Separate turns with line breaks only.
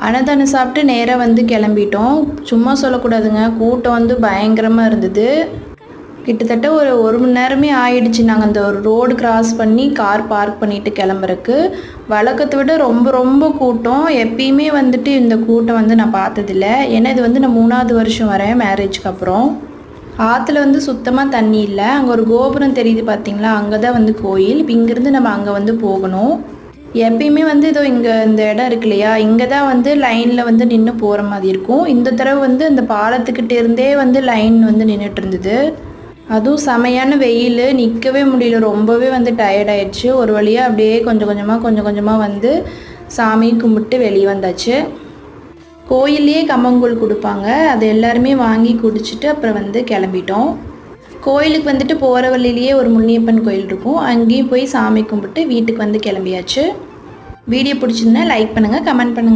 அன்னதானம் சாப்பிட்டு நேராக வந்து கிளம்பிட்டோம். சும்மா சொல்லக்கூடாதுங்க, கூட்டம் வந்து பயங்கரமாக இருந்தது. கிட்டத்தட்ட ஒரு மணி நேரமே ஆயிடுச்சு நாங்கள் அந்த ஒரு ரோடு கிராஸ் பண்ணி கார் பார்க் பண்ணிட்டு கிளம்புறக்கு. வழக்கத்தை விட ரொம்ப ரொம்ப கூட்டம். எப்பயுமே வந்துட்டு இந்த கூட்டம் வந்து நான் பார்த்ததில்ல. ஏன்னா இது வந்து நான் 3வது வருஷம் வரேன் மேரேஜ்க்கு அப்புறம். ஆற்றுல வந்து சுத்தமாக தண்ணி இல்லை. அங்கே ஒரு கோபுரம் தெரியுது பார்த்தீங்களா, அங்கே தான் வந்து கோயில். இப்போ இங்கேருந்து நம்ம அங்கே வந்து போகணும். எப்பயுமே வந்து இதோ இங்கே இந்த இடம் இருக்கு இல்லையா, இங்கே தான் வந்து லைனில் வந்து நின்று போகிற மாதிரி இருக்கும். இந்த தடவை வந்து அந்த பாலத்துக்கிட்ட இருந்தே வந்து லைன் வந்து நின்றுட்டு இருந்தது. அதுவும் செமையான வெயில், நிற்கவே முடியல. ரொம்பவே வந்து டயர்டாயிடுச்சு. ஒரு வழியாக அப்படியே கொஞ்சம் கொஞ்சமாக வந்து சாமி கும்பிட்டு வெளியே வந்தாச்சு. கோயில்லையே கம்மங்கூழ் கொடுப்பாங்க. அது எல்லாருமே வாங்கி குடிச்சிட்டு அப்புறம் வந்து கிளம்பிட்டோம். கோயிலுக்கு வந்துட்டு போகிற வழியிலேயே ஒரு முனியப்பன் கோயில் இருக்கும். அங்கேயும் போய் சாமி கும்பிட்டு வீட்டுக்கு வந்து கிளம்பியாச்சு. வீடியோ பிடிச்சிருந்தா லைக் பண்ணுங்கள், கமெண்ட் பண்ணுங்கள்.